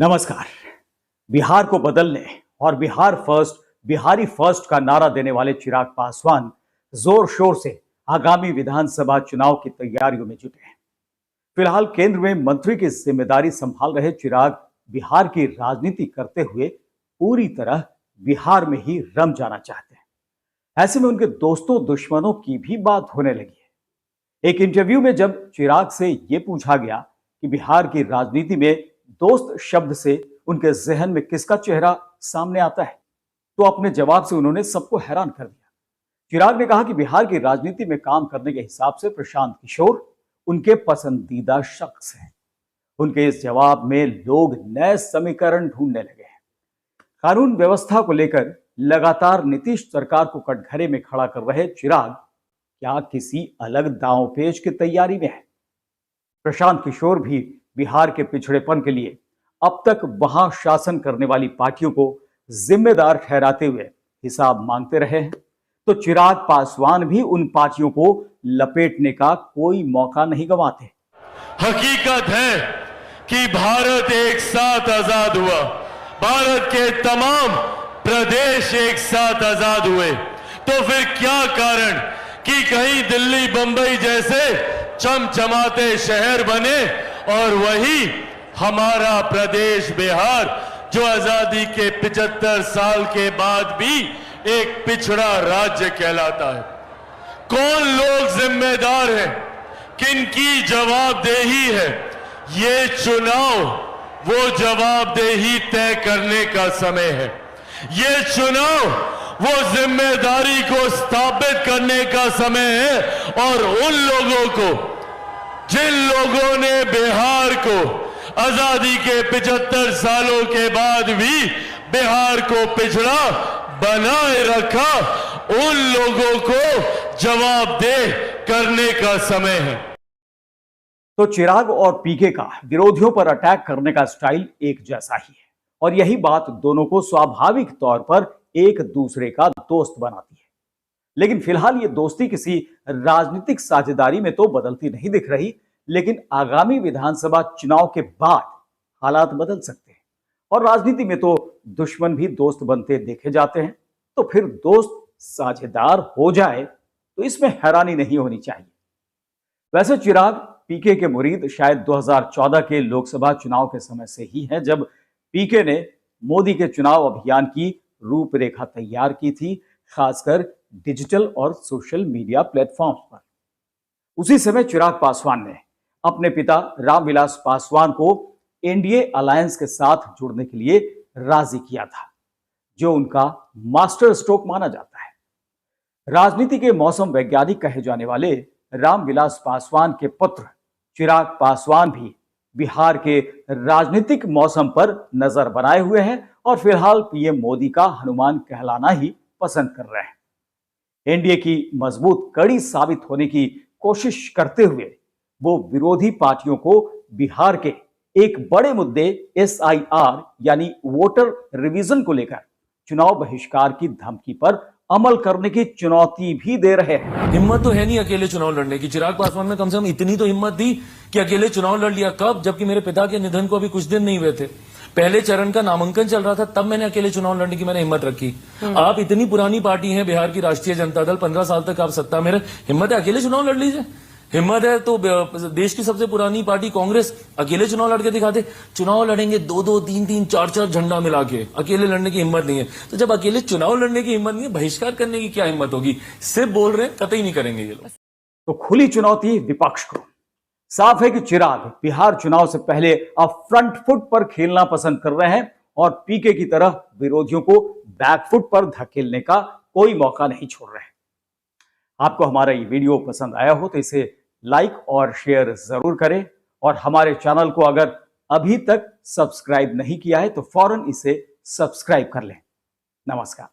नमस्कार। बिहार को बदलने और बिहारी फर्स्ट का नारा देने वाले चिराग पासवान जोर शोर से आगामी विधानसभा चुनाव की तैयारियों में जुटे हैं। फिलहाल केंद्र में मंत्री की जिम्मेदारी संभाल रहे चिराग बिहार की राजनीति करते हुए पूरी तरह बिहार में ही रम जाना चाहते हैं। ऐसे में उनके दोस्तों दुश्मनों की भी बात होने लगी है। एक इंटरव्यू में जब चिराग से यह पूछा गया कि बिहार की राजनीति में दोस्त शब्द से उनके जहन में किसका चेहरा सामने आता है, तो अपने जवाब से उन्होंने सबको हैरान कर दिया। चिराग ने कहा कि बिहार की राजनीति में काम करने के हिसाब से प्रशांत किशोर उनके पसंदीदा शख्स हैं। उनके इस जवाब में लोग नए समीकरण ढूंढने लगे हैं। कानून व्यवस्था को लेकर लगातार नीतीश सरकार को कटघरे में खड़ा कर रहे चिराग क्या किसी अलग दांवपेच की तैयारी में है? प्रशांत किशोर भी बिहार के पिछड़ेपन के लिए अब तक वहां शासन करने वाली पार्टियों को जिम्मेदार ठहराते हुए हिसाब मांगते रहे हैं, तो चिराग पासवान भी उन पार्टियों को लपेटने का कोई मौका नहीं गंवाते। हकीकत है कि भारत एक साथ आजाद हुआ, भारत के तमाम प्रदेश एक साथ आजाद हुए, तो फिर क्या कारण कि कहीं दिल्ली बंबई जैसे चमचमाते शहर बने और वही हमारा प्रदेश बिहार जो आजादी के 75 साल के बाद भी एक पिछड़ा राज्य कहलाता है। कौन लोग जिम्मेदार हैं, किनकी जवाबदेही है? ये चुनाव वो जवाबदेही तय करने का समय है। ये चुनाव वो जिम्मेदारी को स्थापित करने का समय है। और उन लोगों को, जिन लोगों ने बिहार को आजादी के 75 सालों के बाद भी बिहार को पिछड़ा बनाए रखा, उन लोगों को जवाबदेह करने का समय है। तो चिराग और पीके का विरोधियों पर अटैक करने का स्टाइल एक जैसा ही है और यही बात दोनों को स्वाभाविक तौर पर एक दूसरे का दोस्त बनाती है। लेकिन फिलहाल ये दोस्ती किसी राजनीतिक साझेदारी में तो बदलती नहीं दिख रही, लेकिन आगामी विधानसभा चुनाव के बाद हालात बदल सकते हैं और राजनीति में तो दुश्मन भी दोस्त बनते देखे जाते हैं। तो फिर दोस्त साझेदार हो जाए तो इसमें हैरानी नहीं होनी चाहिए। वैसे चिराग पीके के मुरीद शायद 2014 के लोकसभा चुनाव के समय से ही हैं, जब पीके ने मोदी के चुनाव अभियान की रूपरेखा तैयार की थी, खासकर डिजिटल और सोशल मीडिया प्लेटफॉर्म्स पर। उसी समय चिराग पासवान ने अपने पिता रामविलास पासवान को एनडीए अलायंस के साथ जुड़ने के लिए राजी किया था, जो उनका मास्टर स्ट्रोक माना जाता है। राजनीति के मौसम वैज्ञानिक कहे जाने वाले रामविलास पासवान के पुत्र चिराग पासवान भी बिहार के राजनीतिक मौसम पर नजर बनाए हुए हैं और फिलहाल पीएम मोदी का हनुमान कहलाना ही पसंद कर रहे हैं। एनडीए की मजबूत कड़ी साबित होने की कोशिश करते हुए वो विरोधी पार्टियों को बिहार के एक बड़े मुद्दे एसआईआर यानी वोटर रिवीजन को लेकर चुनाव बहिष्कार की धमकी पर अमल करने की चुनौती भी दे रहे हैं। हिम्मत तो है नहीं अकेले चुनाव लड़ने की। चिराग पासवान में कम से कम इतनी तो हिम्मत थी कि अकेले चुनाव लड़ लिया। कब? जबकि मेरे पिता के निधन को अभी कुछ दिन नहीं हुए थे, पहले चरण का नामांकन चल रहा था, तब मैंने अकेले चुनाव लड़ने की मैंने हिम्मत रखी। आप इतनी पुरानी पार्टी हैं, बिहार की राष्ट्रीय जनता दल, 15 साल तक आप सत्ता में रहे, हिम्मत है अकेले चुनाव लड़ लीजिए। हिम्मत है तो देश की सबसे पुरानी पार्टी कांग्रेस अकेले चुनाव लड़के दिखाते। चुनाव लड़ेंगे 2-2, 3-3, 4-4 झंडा मिला के, अकेले लड़ने की हिम्मत नहीं है। तो जब अकेले चुनाव लड़ने की हिम्मत नहीं है, बहिष्कार करने की क्या हिम्मत होगी? सिर्फ बोल रहे हैं, कतई नहीं करेंगे ये लोग। तो खुली चुनौती विपक्ष को। साफ है कि चिराग बिहार चुनाव से पहले अब फ्रंट फुट पर खेलना पसंद कर रहे हैं और पीके की तरह विरोधियों को बैक फुट पर धकेलने का कोई मौका नहीं छोड़ रहे हैं। आपको हमारा ये वीडियो पसंद आया हो तो इसे लाइक और शेयर जरूर करें और हमारे चैनल को अगर अभी तक सब्सक्राइब नहीं किया है तो फौरन इसे सब्सक्राइब कर लें। नमस्कार।